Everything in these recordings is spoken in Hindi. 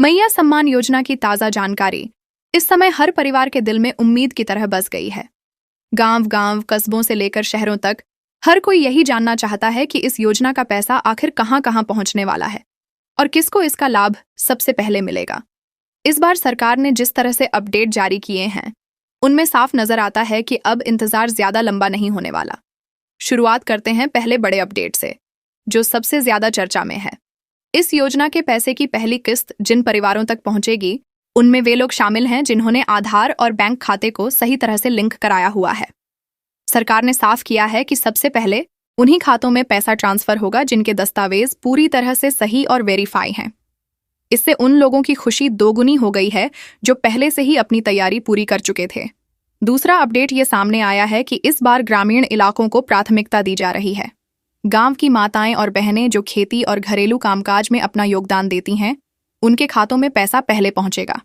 मैया सम्मान योजना की ताज़ा जानकारी इस समय हर परिवार के दिल में उम्मीद की तरह बस गई है। गांव-गांव, कस्बों से लेकर शहरों तक हर कोई यही जानना चाहता है कि इस योजना का पैसा आखिर कहां-कहां पहुंचने वाला है और किसको इसका लाभ सबसे पहले मिलेगा। इस बार सरकार ने जिस तरह से अपडेट जारी किए हैं, उनमें साफ नजर आता है कि अब इंतजार ज्यादा लंबा नहीं होने वाला। शुरुआत करते हैं पहले बड़े अपडेट से, जो सबसे ज्यादा चर्चा में है। इस योजना के पैसे की पहली किस्त जिन परिवारों तक पहुंचेगी, उनमें वे लोग शामिल हैं जिन्होंने आधार और बैंक खाते को सही तरह से लिंक कराया हुआ है। सरकार ने साफ किया है कि सबसे पहले उन्हीं खातों में पैसा ट्रांसफर होगा जिनके दस्तावेज पूरी तरह से सही और वेरीफाई हैं। इससे उन लोगों की खुशी दोगुनी हो गई है जो पहले से ही अपनी तैयारी पूरी कर चुके थे। दूसरा अपडेट ये सामने आया है कि इस बार ग्रामीण इलाकों को प्राथमिकता दी जा रही है। गांव की माताएं और बहनें जो खेती और घरेलू कामकाज में अपना योगदान देती हैं, उनके खातों में पैसा पहले पहुंचेगा।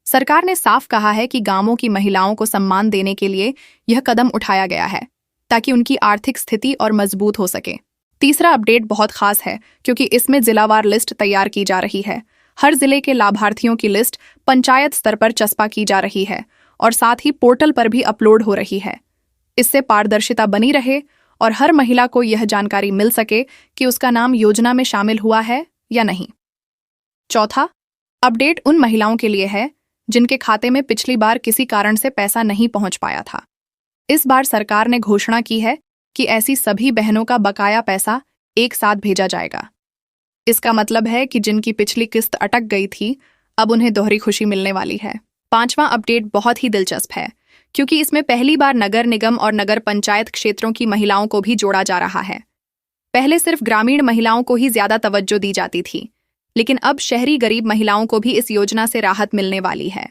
सरकार ने साफ कहा है कि गांवों की महिलाओं को सम्मान देने के लिए यह कदम उठाया गया है ताकि उनकी आर्थिक स्थिति और मजबूत हो सके। तीसरा अपडेट बहुत खास है क्योंकि इसमें जिलावार लिस्ट तैयार की जा रही है। हर जिले के लाभार्थियों की लिस्ट पंचायत स्तर पर चस्पा की जा रही है और साथ ही पोर्टल पर भी अपलोड हो रही है। इससे पारदर्शिता बनी रहे और हर महिला को यह जानकारी मिल सके कि उसका नाम योजना में शामिल हुआ है या नहीं। चौथा अपडेट उन महिलाओं के लिए है जिनके खाते में पिछली बार किसी कारण से पैसा नहीं पहुंच पाया था। इस बार सरकार ने घोषणा की है कि ऐसी सभी बहनों का बकाया पैसा एक साथ भेजा जाएगा। इसका मतलब है कि जिनकी पिछली किस्त अटक गई थी, अब उन्हें दोहरी खुशी मिलने वाली है। पांचवां अपडेट बहुत ही दिलचस्प है क्योंकि इसमें पहली बार नगर निगम और नगर पंचायत क्षेत्रों की महिलाओं को भी जोड़ा जा रहा है। पहले सिर्फ ग्रामीण महिलाओं को ही ज्यादा तवज्जो दी जाती थी, लेकिन अब शहरी गरीब महिलाओं को भी इस योजना से राहत मिलने वाली है।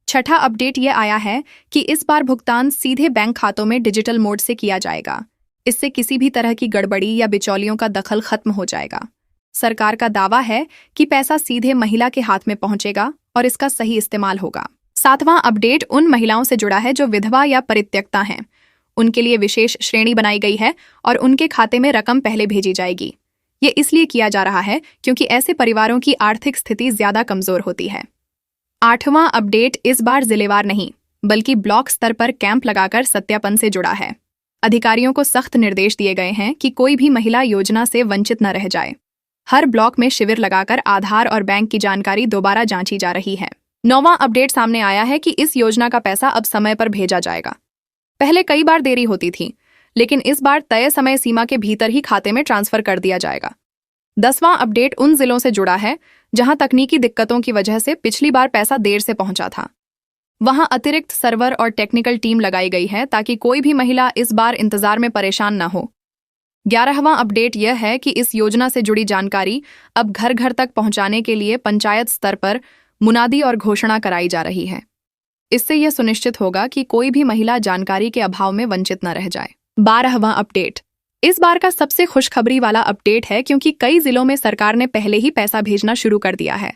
छठा अपडेट यह आया है कि इस बार भुगतान सीधे बैंक खातों में डिजिटल मोड से किया जाएगा। इससे किसी भी तरह की गड़बड़ी या बिचौलियों का दखल खत्म हो जाएगा। सरकार का दावा है कि पैसा सीधे महिला के हाथ में पहुंचेगा और इसका सही इस्तेमाल होगा। सातवां अपडेट उन महिलाओं से जुड़ा है जो विधवा या परित्यक्ता हैं। उनके लिए विशेष श्रेणी बनाई गई है और उनके खाते में रकम पहले भेजी जाएगी। ये इसलिए किया जा रहा है क्योंकि ऐसे परिवारों की आर्थिक स्थिति ज्यादा कमजोर होती है। आठवां अपडेट इस बार जिलेवार नहीं बल्कि ब्लॉक स्तर पर कैंप लगाकर सत्यापन से जुड़ा है। अधिकारियों को सख्त निर्देश दिए गए हैं कि कोई भी महिला योजना से वंचित न रह जाए। हर ब्लॉक में शिविर लगाकर आधार और बैंक की जानकारी दोबारा जांची जा रही है। नौवां अपडेट सामने आया है कि इस योजना का पैसा अब समय पर भेजा जाएगा। पहले कई बार देरी होती थी, लेकिन इस बार तय समय सीमा के भीतर ही खाते में ट्रांसफर कर दिया जाएगा। 10वां अपडेट उन जिलों से जुड़ा है जहां तकनीकी दिक्कतों की वजह से पिछली बार पैसा देर से पहुंचा था। वहां अतिरिक्त सर्वर और टेक्निकल टीम लगाई गई है ताकि कोई भी महिला इस बार इंतजार में परेशान न हो। 11वां अपडेट यह है कि इस योजना से जुड़ी जानकारी अब घर घर तक पहुंचाने के लिए पंचायत स्तर पर मुनादी और घोषणा कराई जा रही है। इससे यह सुनिश्चित होगा कि कोई भी महिला जानकारी के अभाव में वंचित न रह जाए। 12वां अपडेट इस बार का सबसे खुशखबरी वाला अपडेट है क्योंकि कई जिलों में सरकार ने पहले ही पैसा भेजना शुरू कर दिया है।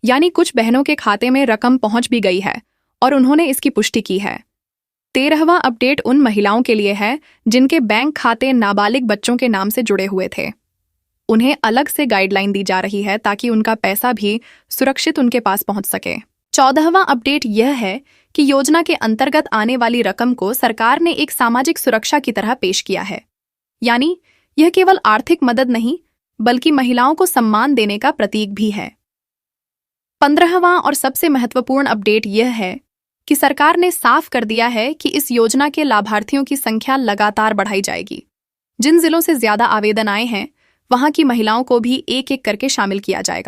यानी कुछ बहनों के खाते में रकम पहुंच भी गई है और उन्होंने इसकी पुष्टि की है। 13वां अपडेट उन महिलाओं के लिए है जिनके बैंक खाते नाबालिग बच्चों के नाम से जुड़े हुए थे। उन्हें अलग से गाइडलाइन दी जा रही है ताकि उनका पैसा भी सुरक्षित उनके पास पहुंच सके। 14वां अपडेट यह है कि योजना के अंतर्गत आने वाली रकम को सरकार ने एक सामाजिक सुरक्षा की तरह पेश किया है। यानी यह केवल आर्थिक मदद नहीं बल्कि महिलाओं को सम्मान देने का प्रतीक भी है। 15वां और सबसे महत्वपूर्ण अपडेट यह है कि सरकार ने साफ कर दिया है कि इस योजना के लाभार्थियों की संख्या लगातार बढ़ाई जाएगी। जिन जिलों से ज्यादा आवेदन आए हैं, वहां की महिलाओं को भी एक एक करके शामिल किया जाएगा।